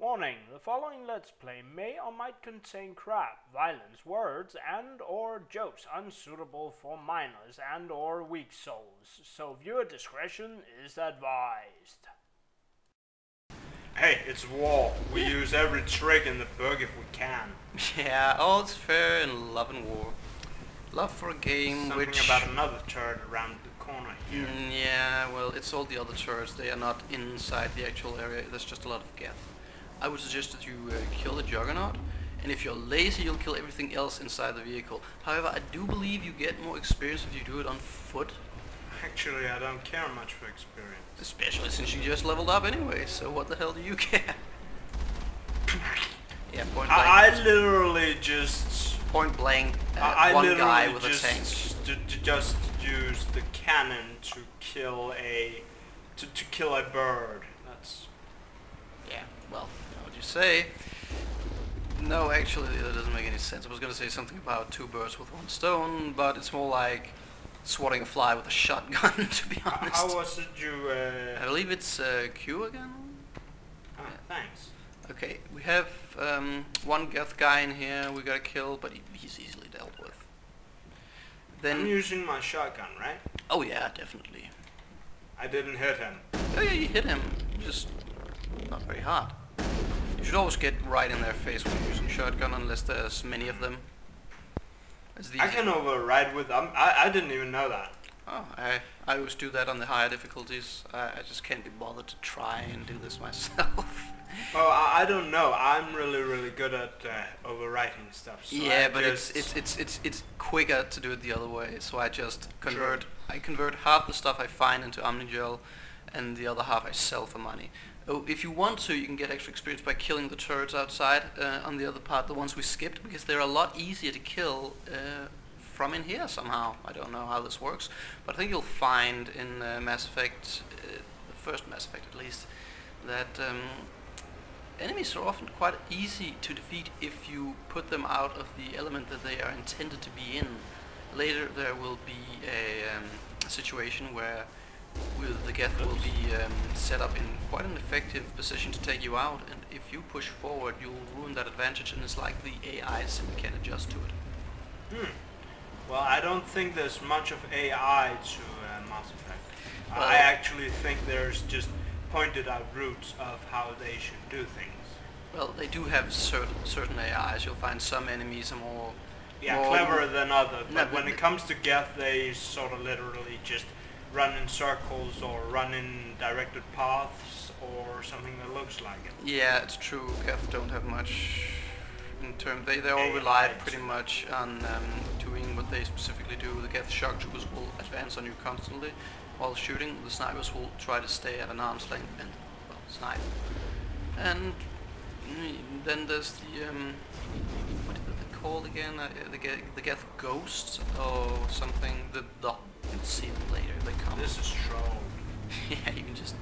Warning, the following Let's Play may or might contain crap, violence, words, and or jokes unsuitable for minors and or weak souls, so viewer discretion is advised. Hey, it's war. We use every trick in the book if we can. Yeah, all's fair in love and war. Love for a game Something about another turret around the corner here. Yeah, well, it's all the other turrets. They are not inside the actual area. There's just a lot of geth. I would suggest that you kill the Juggernaut, and if you're lazy, you'll kill everything else inside the vehicle. However, I do believe you get more experience if you do it on foot. Actually, I don't care much for experience. Especially since you just leveled up anyway, so what the hell do you care? Yeah, point blank. I literally just... Point blank, one guy with a tank. Just use the cannon to kill a... to kill a bird. That's... Yeah, well, you know what you say. No, actually, that doesn't make any sense. I was going to say something about two birds with one stone, but it's more like swatting a fly with a shotgun, to be honest. How was it you... I believe it's Q again? Ah, yeah. Thanks. Okay, we have one Geth guy in here we gotta kill, but he's easily dealt with. Then I'm using my shotgun, right? Oh yeah, definitely. I didn't hit him. Oh yeah, you hit him, just not very hard. You should always get right in their face when you're using shotgun, unless there's many of them. I can override with them. I didn't even know that. Oh, I always do that on the higher difficulties. I just can't be bothered to try and do this myself. Oh, I don't know. I'm really good at overwriting stuff. So yeah, but it's quicker to do it the other way. So I just convert. Sure. I convert half the stuff I find into Omnigel, and the other half I sell for money. Oh, if you want to, you can get extra experience by killing the turrets outside on the other part, the ones we skipped, because they're a lot easier to kill from in here somehow. I don't know how this works, but I think you'll find in Mass Effect, the first Mass Effect at least, that enemies are often quite easy to defeat if you put them out of the element that they are intended to be in. Later there will be a situation where the Geth will be set up in quite an effective position to take you out, and if you push forward you'll ruin that advantage, and it's like the AI simply can't adjust to it. Well, I don't think there's much of AI to Mass Effect. Well, I actually think there's just pointed out routes of how they should do things. Well, they do have certain AIs. You'll find some enemies are more cleverer than others, but when it comes to Geth, they sort of literally just run in circles or run in directed paths or something that looks like it. Yeah, it's true. Geth don't have much in terms. They all rely pretty much on doing what they specifically do. The Geth shock troopers will advance on you constantly while shooting. The snipers will try to stay at an arm's length and, well, snipe. And then there's the what is it called again? The Geth ghosts or something. You'll see them later. They come. This is troll. Yeah, you can just.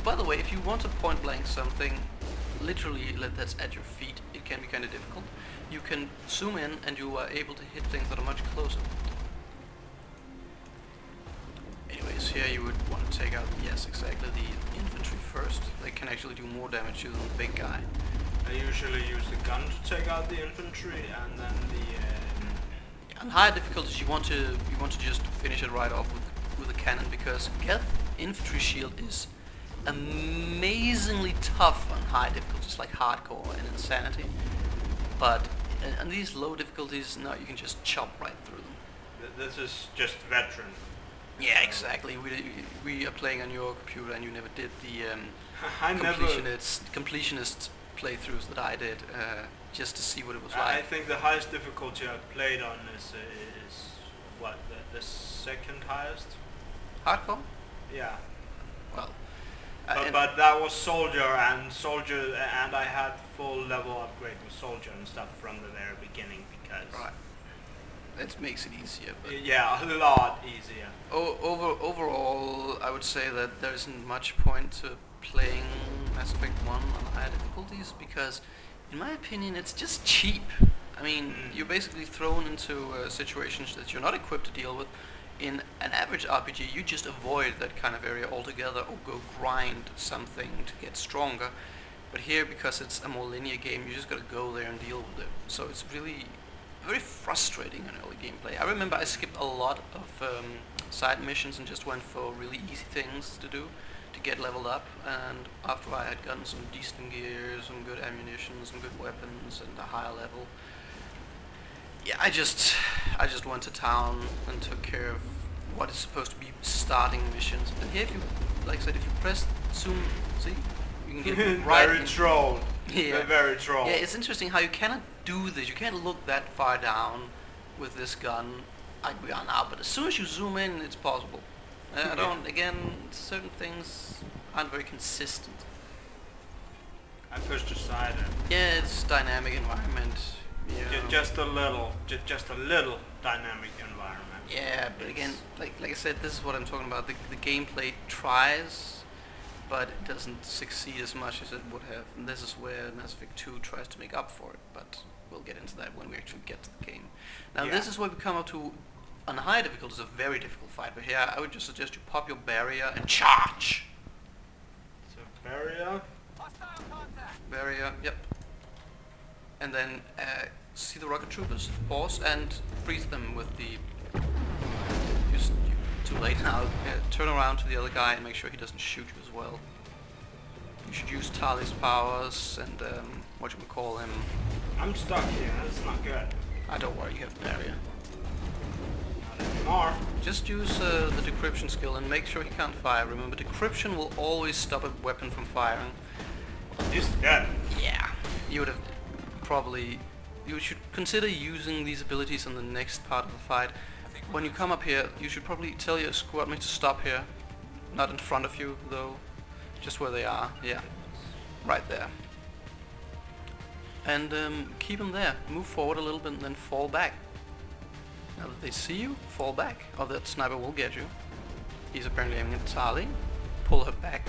By the way, if you want to point blank something, literally that's at your feet, it can be kind of difficult. You can zoom in and you are able to hit things that are much closer. Anyways, here you would want to take out, yes, exactly, the infantry first. They can actually do more damage to you than the big guy. I usually use the gun to take out the infantry, and then the... On higher difficulties, you want to just finish it right off with a cannon, because Geth infantry shield is amazingly tough on high difficulties like hardcore and insanity. But on these low difficulties, no, you can just chop right through them. This is just veteran. Yeah, exactly. We are playing on your computer, and you never did the completionist playthroughs that I did, just to see what it was like. I think the highest difficulty I've played on is what, the second highest? Hardcore? Yeah. Well, but that was soldier, and I had full level upgrade with soldier and stuff from the very beginning, because right. That makes it easier. But yeah, a lot easier. Overall, I would say that there isn't much point to playing Mass Effect 1 on higher difficulties, because, in my opinion, it's just cheap. I mean, you're basically thrown into situations that you're not equipped to deal with. In an average RPG, you just avoid that kind of area altogether, or go grind something to get stronger. But here, because it's a more linear game, you just gotta go there and deal with it. So it's really very frustrating in early gameplay. I remember I skipped a lot of side missions and just went for really easy things to do to get leveled up, and after I had gotten some decent gear, some good ammunition, some good weapons, and a higher level, yeah, I just went to town and took care of what is supposed to be starting missions. And here, if you, like I said, if you press zoom, see, you can get right very in. trolled. Yeah. Very trolled. Yeah, it's interesting how you cannot do this. You can't look that far down with this gun like we are now, but as soon as you zoom in, it's possible. I don't, again, certain things aren't very consistent. I pushed aside it. Yeah, it's dynamic environment. Yeah. Just a little dynamic environment. Yeah, but again, like I said, this is what I'm talking about. The gameplay tries, but it doesn't succeed as much as it would have. And this is where Mass Effect 2 tries to make up for it, but we'll get into that when we actually get to the game. Now, this is where we come up to, on high difficulty, it's a very difficult fight, but here I would just suggest you pop your barrier and charge! So, barrier? Barrier, yep. And then see the rocket troopers, pause and freeze them with the... Too late now. Turn around to the other guy and make sure he doesn't shoot you as well. You should use Tali's powers and what you would call him. I'm stuck here, that's not good. Don't worry, you have the barrier. Not anymore. Just use the decryption skill and make sure he can't fire. Remember, decryption will always stop a weapon from firing. He's dead. Yeah, you would have probably... You should consider using these abilities in the next part of the fight. When you come up here, you should probably tell your squad mates to stop here. Not in front of you, though. Just where they are. Yeah. Right there. And keep them there. Move forward a little bit and then fall back. Now that they see you, fall back. Or that sniper will get you. He's apparently aiming at Tali. Pull her back.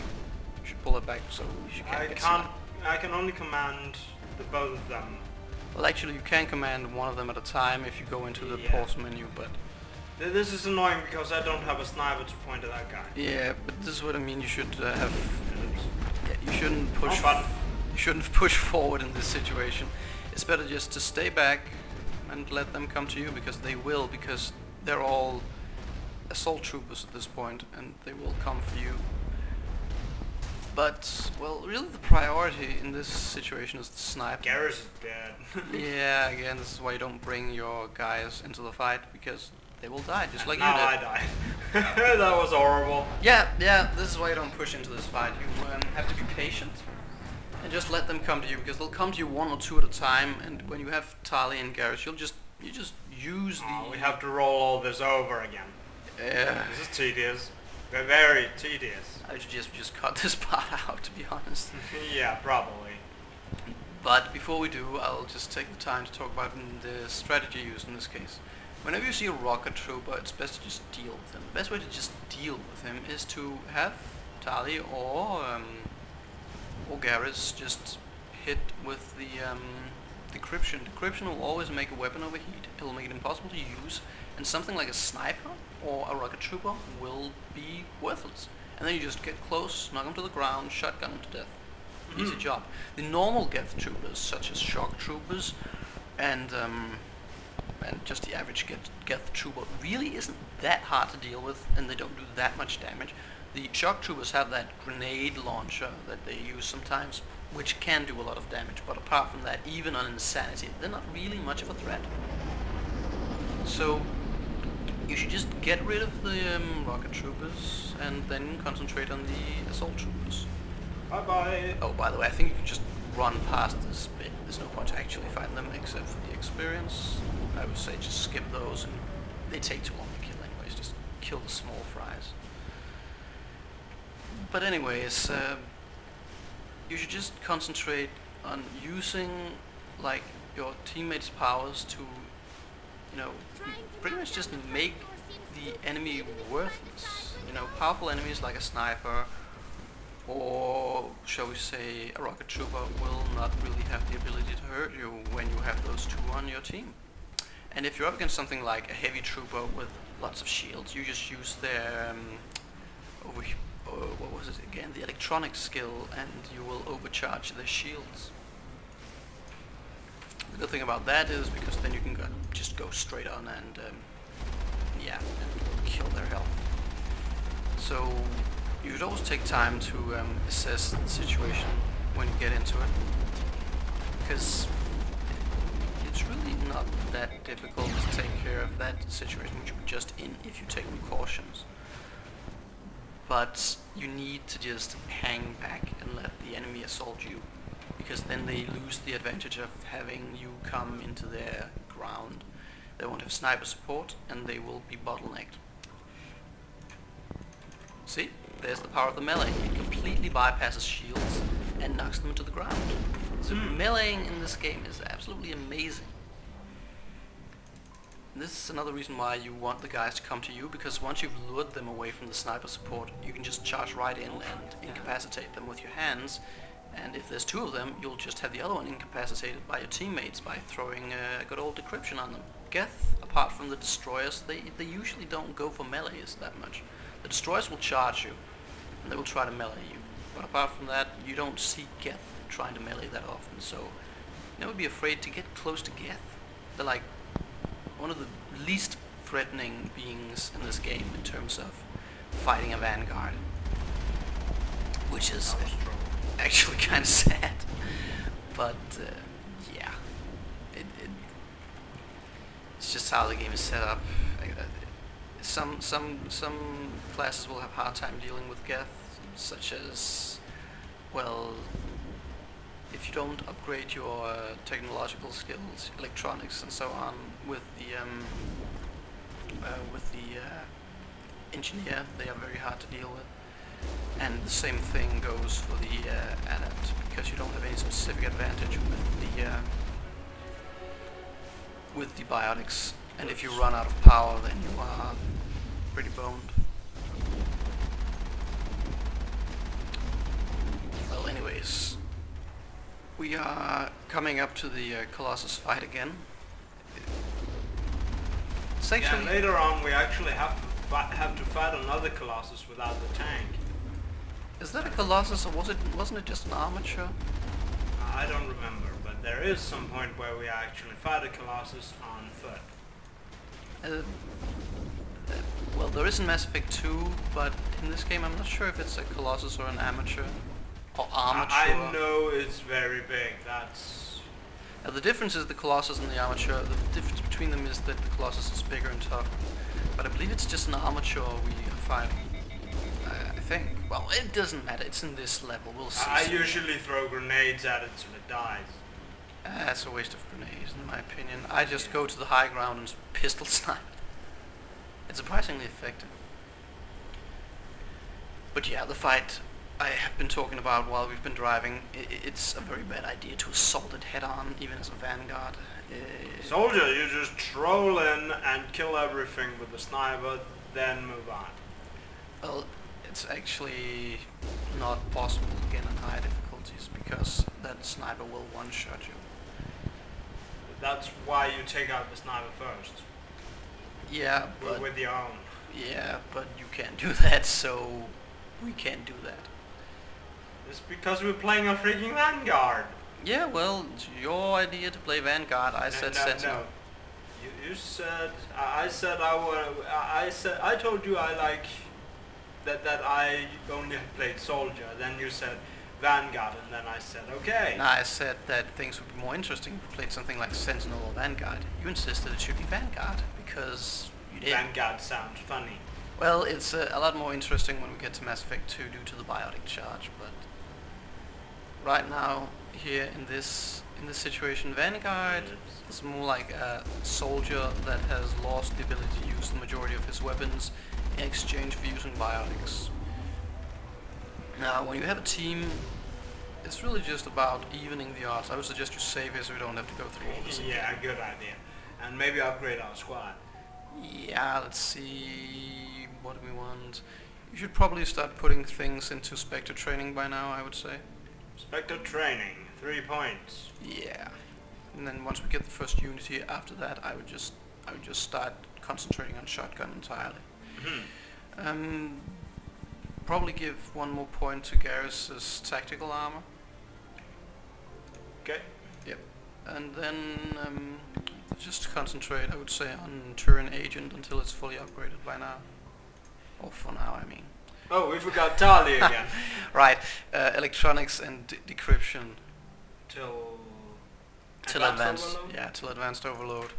You should pull her back so she can't get sniped. I can only command the both of them. Well, actually, you can command one of them at a time if you go into the pause menu, but... This is annoying because I don't have a sniper to point at that guy. Yeah, but this is what I mean. You should have... Yeah, you shouldn't push... You shouldn't push forward in this situation. It's better just to stay back and let them come to you, because they will, because they're all assault troopers at this point, and they will come for you. But, well, really the priority in this situation is the sniper. Garrus is dead. Yeah, again, this is why you don't bring your guys into the fight, because they will die, just like you now did. I died. That was horrible. Yeah, this is why you don't push into this fight. You have to be patient and just let them come to you, because they'll come to you one or two at a time, and when you have Tali and Garrus, you just use the... We have to roll all this over again. Yeah. This is tedious. Very tedious. I should just cut this part out, to be honest. Yeah, probably. But before we do, I'll just take the time to talk about the strategy used in this case. Whenever you see a rocket trooper, it's best to just deal with him. The best way to just deal with him is to have Tali or Garrus just hit with the decryption. Decryption will always make a weapon overheat. It will make it impossible to use, and something like a sniper or a rocket trooper will be worthless. And then you just get close, knock him to the ground, shotgun him to death. Easy job. The normal Geth troopers, such as shock troopers and just the average Geth trooper, really isn't that hard to deal with, and they don't do that much damage. The shock troopers have that grenade launcher that they use sometimes, which can do a lot of damage, but apart from that, even on insanity, they're not really much of a threat. So you should just get rid of the rocket troopers and then concentrate on the assault troopers. Bye bye. Oh, by the way, I think you can just run past this bit. There's no point to actually fight them except for the experience. I would say just skip those, and they take too long to kill anyways. Just kill the small fries. But anyways, you should just concentrate on using like your teammates' powers to, you know, pretty much just make the enemy worthless. You know, powerful enemies like a sniper or, shall we say, a rocket trooper will not really have the ability to hurt you when you have those two on your team. And if you're up against something like a heavy trooper with lots of shields, you just use their what was it again? The electronic skill, and you will overcharge their shields. The good thing about that is because then you can just go straight on and yeah, and kill their health. So you should always take time to assess the situation when you get into it, because it's really not that difficult to take care of that situation which you're just in if you take precautions. But you need to just hang back and let the enemy assault you, because then they lose the advantage of having you come into their ground. They won't have sniper support and they will be bottlenecked. See? There's the power of the melee. It completely bypasses shields and knocks them into the ground. So meleeing in this game is absolutely amazing. This is another reason why you want the guys to come to you, because once you've lured them away from the sniper support, you can just charge right in and incapacitate them with your hands. And if there's two of them, you'll just have the other one incapacitated by your teammates by throwing a good old decryption on them. Geth, apart from the destroyers, they usually don't go for melees that much. The destroyers will charge you, and they will try to melee you. But apart from that, you don't see Geth trying to melee that often, so never be afraid to get close to Geth. They're like one of the least threatening beings in this game in terms of fighting a vanguard, which is actually kind of sad. But yeah, it's just how the game is set up. Some classes will have a hard time dealing with Geth, such as, well, if you don't upgrade your technological skills, electronics and so on with the engineer, they are very hard to deal with. And the same thing goes for the adept, because you don't have any specific advantage with the biotics. And if you run out of power, then you are pretty boned. Well, anyways, we are coming up to the Colossus fight again. It's actually later on we actually have to fight another Colossus without the tank. Is that a Colossus, or wasn't it just an armature? I don't remember, but there is some point where we actually fight a Colossus on foot. Well, there is in Mass Effect 2, but in this game I'm not sure if it's a Colossus or an amateur. Or armature. I know it's very big, that's... The difference is the Colossus and the armature. The difference between them is that the Colossus is bigger and tougher. But I believe it's just an armature we are fighting. I think. Well, it doesn't matter, it's in this level, we'll see. I usually throw grenades at it till it dies. That's a waste of grenades, in my opinion. I just go to the high ground and pistol snipe. It's surprisingly effective. But yeah, the fight I have been talking about while we've been driving, it's a very bad idea to assault it head-on, even as a vanguard. Soldier, you just troll in and kill everything with the sniper, then move on. Well, it's actually not possible to get on high difficulties, because that sniper will one-shot you. That's why you take out the sniper first. Yeah, but... with your own. Yeah, but you can't do that, so we can't do that. It's because we're playing a freaking Vanguard. Yeah, well, it's your idea to play Vanguard. I said Sentinel. No. You said... I said I told you I like... That I only played Soldier. Then you said Vanguard, and then I said okay. No, I said that things would be more interesting if we played something like Sentinel or Vanguard. You insisted it should be Vanguard, because you did. Vanguard sounds funny. Well, it's a lot more interesting when we get to Mass Effect 2 due to the biotic charge, but right now, here in this situation, Vanguard is more like a soldier that has lost the ability to use the majority of his weapons in exchange for using biotics. Now, when you have a team, it's really just about evening the odds. I would suggest you save here so we don't have to go through all this again. Yeah, good idea. And maybe upgrade our squad. Yeah, let's see, what do we want? You should probably start putting things into Spectre training by now, I would say. Spectre training, 3 points. Yeah. And then once we get the first unity after that, I would just start concentrating on shotgun entirely. probably give 1 more point to Garrus's tactical armor. Okay. Yep. And then just concentrate, I would say, on Turin Agent until it's fully upgraded by now. Or for now, I mean. Oh, we forgot Tali again. Right. Electronics and decryption. Till advanced overload? Yeah, till advanced overload.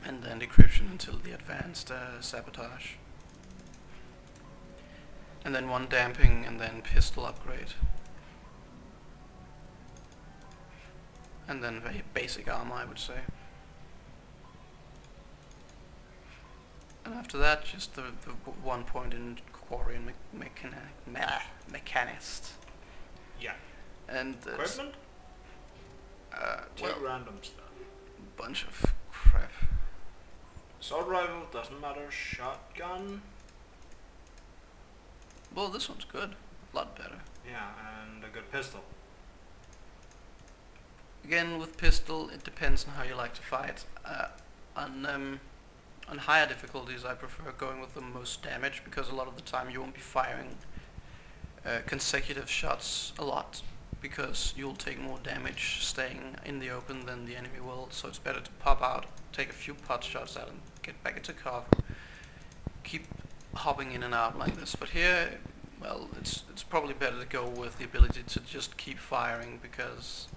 And then decryption until the advanced sabotage. And then 1 damping and then pistol upgrade. And then very basic armor, I would say. And after that, just the 1 point in quarry and mechanist. Yeah. And Equipment? well, random stuff. bunch of crap. Assault rifle, doesn't matter. Shotgun. Well, this one's good. A lot better. Yeah, and a good pistol. Again, with pistol, it depends on how you like to fight. On higher difficulties, I prefer going with the most damage, because a lot of the time you won't be firing consecutive shots a lot, because you'll take more damage staying in the open than the enemy will, so it's better to pop out, take a few pot shots out and get back into cover. Keep hopping in and out like this, but here, well, it's probably better to go with the ability to just keep firing, because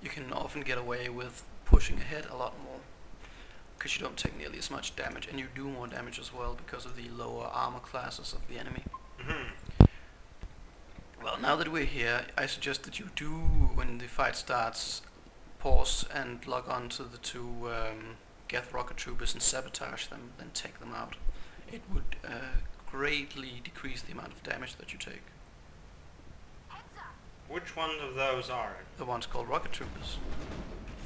you can often get away with pushing ahead a lot more, because you don't take nearly as much damage, and you do more damage as well because of the lower armor classes of the enemy. Well, now that we're here, I suggest that you do, when the fight starts, pause and log on to the 2 Geth rocket troopers and sabotage them, then take them out. It would greatly decrease the amount of damage that you take. Which one of those are it? The ones called rocket troopers.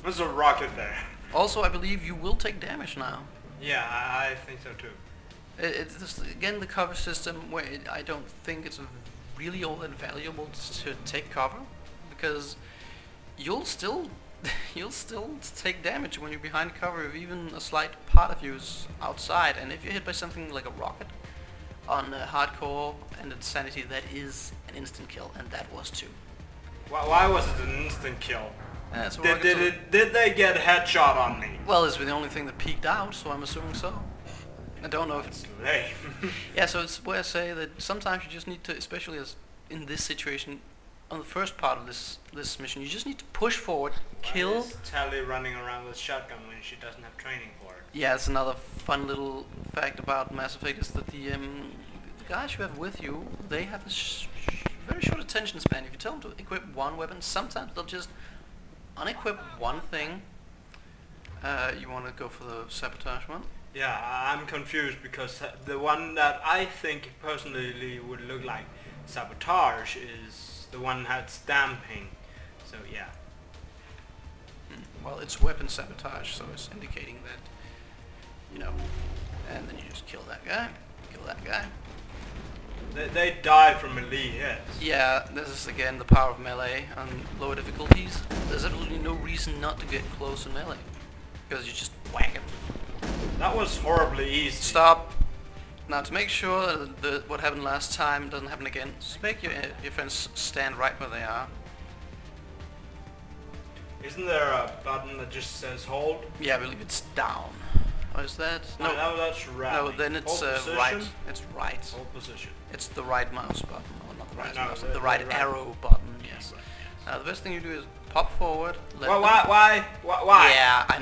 There's a rocket there. Also, I believe you will take damage now. Yeah, I think so too. It's just, again, the cover system where I don't think it's really all that valuable to take cover, because you'll still take damage when you're behind cover if even a slight part of you is outside, and if you're hit by something like a rocket on hardcore and insanity, that is an instant kill, and that was too. Why was it an instant kill? So Did they get a headshot on me? well, it's the only thing that peeked out, so I'm assuming so. I don't know if it's lame. yeah, so it's where I say that sometimes you just need to, especially as in this situation, on the first part of this mission, you just need to push forward, kill. Why is Tali running around with shotgun when she doesn't have training for it? Yeah, it's another fun little fact about Mass Effect is that the guys you have with you, they have a very short attention span. If you tell them to equip 1 weapon, sometimes they'll just unequip 1 thing. You want to go for the sabotage one? Yeah, I'm confused because the one that I think personally would look like sabotage is the one that's damping. So yeah. Well, it's weapon sabotage, so it's indicating that, you know, and then you just kill that guy, kill that guy. They die from melee hits. Yeah, this is again the power of melee on lower difficulties. There's absolutely no reason not to get close in melee, because you just whack him. That was horribly easy. Stop. Now, to make sure that what happened last time doesn't happen again, just make your friends stand right where they are. Isn't there a button that just says hold? Yeah, I believe it's down. Or is that? No, that's right. No, then it's right. It's right. Hold position. It's the right mouse button, or not the right mouse, the right right arrow button. Yes. Right, yes. Now, the best thing you do is pop forward. Why? Yeah, I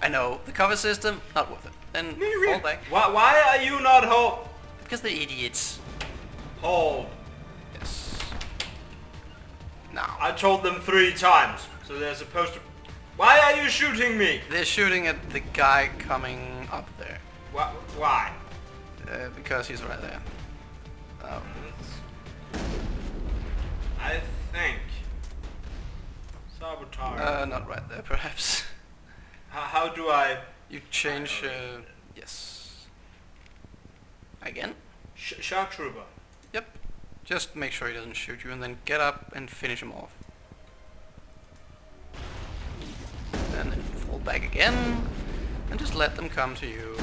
know. The cover system, not worth it. Then fall back. Why are you not hold? Because they're idiots. Hold. Yes. Now. I told them 3 times, so they're supposed to. Why are you shooting me? They're shooting at the guy coming up there. Why? Because he's right there. Oh. I think sabotage. Not right there, perhaps. How do I? You change. Yes. Again. Shark trooper. Yep. Just make sure he doesn't shoot you, and then get up and finish him off. And then fall back again, and just let them come to you.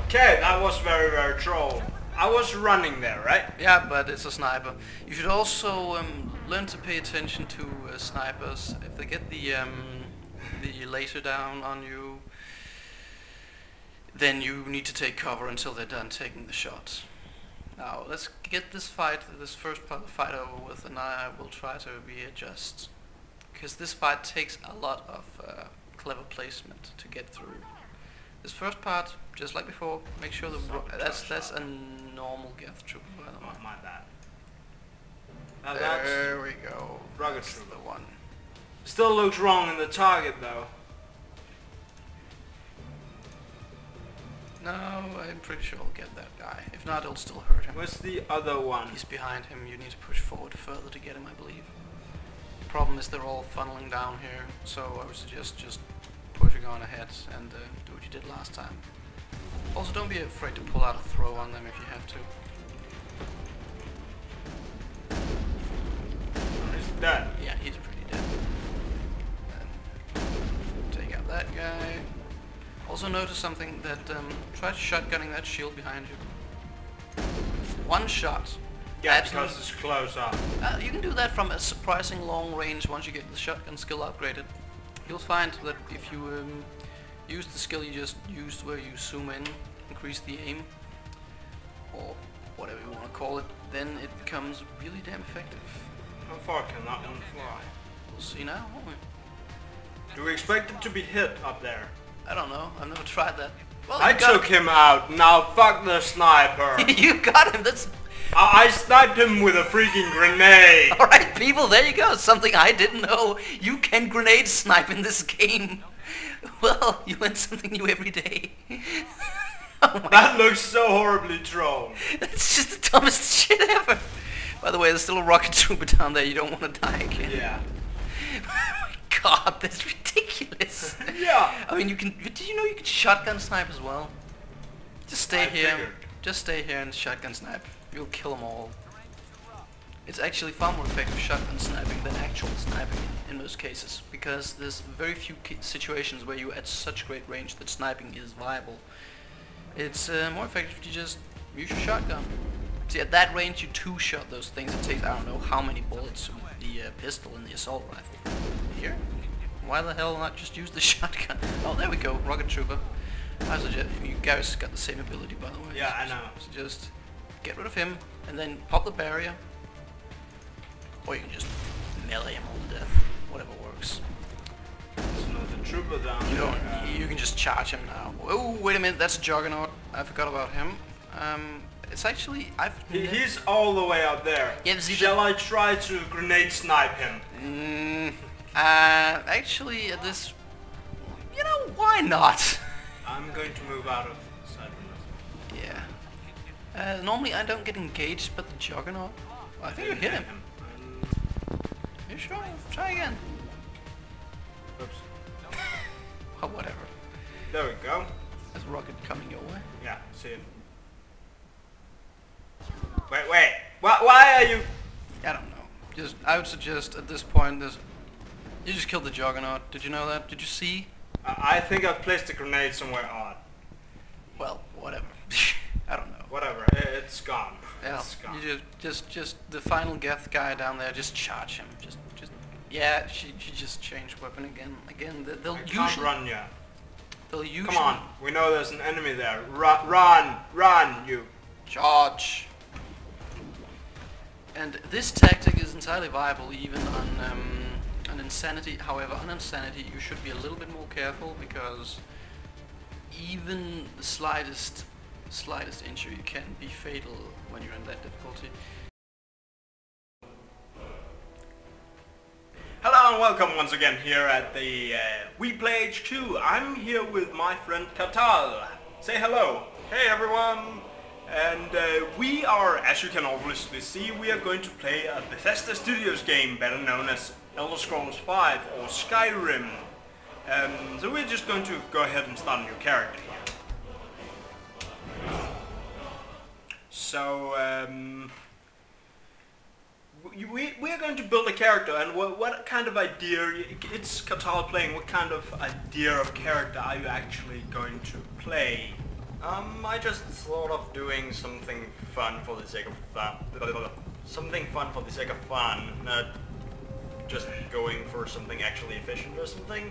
Okay, that was very troll. I was running there, right? Yeah, but it's a sniper. You should also learn to pay attention to snipers. If they get the laser down on you, then you need to take cover until they're done taking the shots. Now let's get this first part of the fight over with, and I will try to readjust, because this fight takes a lot of clever placement to get through. This first part, just like before, make sure that's a normal Geth trooper, by the way. My bad. There we go. Rugged That's trooper. the one. Still looks wrong in the target though. No, I'm pretty sure I'll get that guy. If not, it'll still hurt him. Where's the other one? He's behind him. You need to push forward further to get him, I believe. The problem is they're all funneling down here, so I would suggest just pushing on ahead and do what you did last time. Also, don't be afraid to pull out a throw on them if you have to. He's dead. Yeah, he's pretty dead. And take out that guy. Also notice something, that try shotgunning that shield behind you. One shot. Yeah, because it's close up. You can do that from a surprising long range once you get the shotgun skill upgraded. You'll find that if you use the skill you just used where you zoom in, increase the aim, or whatever you want to call it, then it becomes really damn effective. How far can that one fly? We'll see now, won't we? Do we expect it to be hit up there? I don't know, I've never tried that. Well, I took him out, now fuck the sniper! You got him, that's... I sniped him with a freaking grenade! Alright people, there you go, something I didn't know. You can grenade snipe in this game. Well, you learn something new every day. Oh that looks so horribly trolled. That's just the dumbest shit ever. By the way, there's still a rocket trooper down there, you don't want to die again. Yeah. Oh my god, that's ridiculous. Yeah. I mean, did you know you could shotgun snipe as well? Just stay here. Figured. Just stay here and shotgun snipe. You'll kill them all. It's actually far more effective shotgun sniping than actual sniping in most cases, because there's very few situations where you're at such great range that sniping is viable. It's more effective if you just use your shotgun. See, at that range you two-shot those things. It takes I don't know how many bullets with the pistol and the assault rifle. Here? Why the hell not just use the shotgun? Oh, there we go, rocket trooper. I suggest you guys got the same ability, by the way. Yeah, I know. So just get rid of him and then pop the barrier, or you can just melee him all to death. Whatever works. There's another trooper down there. You can just charge him now. Oh, wait a minute, that's a Juggernaut. I forgot about him. It's actually He's all the way up there. Yeah, Shall I try to grenade snipe him? Actually, at this, you know, why not? I'm going to move out of sight. Yeah. Normally I don't get engaged, but the Juggernaut. I think you hit him. You sure? Try again. Oops. Oh, whatever. There we go. There's a rocket coming your way. Yeah, see him. Wait. Why are you... I don't know. I would suggest at this point, you just killed the Juggernaut. Did you know that? Did you see? I think I've placed a grenade somewhere odd. Well, whatever. I don't know. Whatever, it's gone. Yeah, It's gone. you just the final Geth guy down there. Just charge him. Just. Yeah, she just changed weapon again. They'll I can't usually run yet. they'll usually Come on, we know there's an enemy there. Run, you. charge. And this tactic is entirely viable even on Insanity. However, on Insanity you should be a little bit more careful, because even the slightest injury can be fatal when you're in that difficulty. Hello and welcome once again here at the We Play HQ. I'm here with my friend Katal. Say hello. Hey everyone. And we are, as you can obviously see, we are going to play a Bethesda Studios game, better known as Elder Scrolls V or Skyrim. So we're just going to go ahead and start a new character here. So we're going to build a character, and what kind of idea, it's Katal playing, what kind of idea of character are you actually going to play? I just thought of doing something fun for the sake of fun. Something fun for the sake of fun, not just going for something actually efficient or something.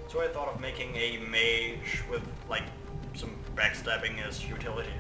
So I thought of making a mage with like some backstabbing as utility.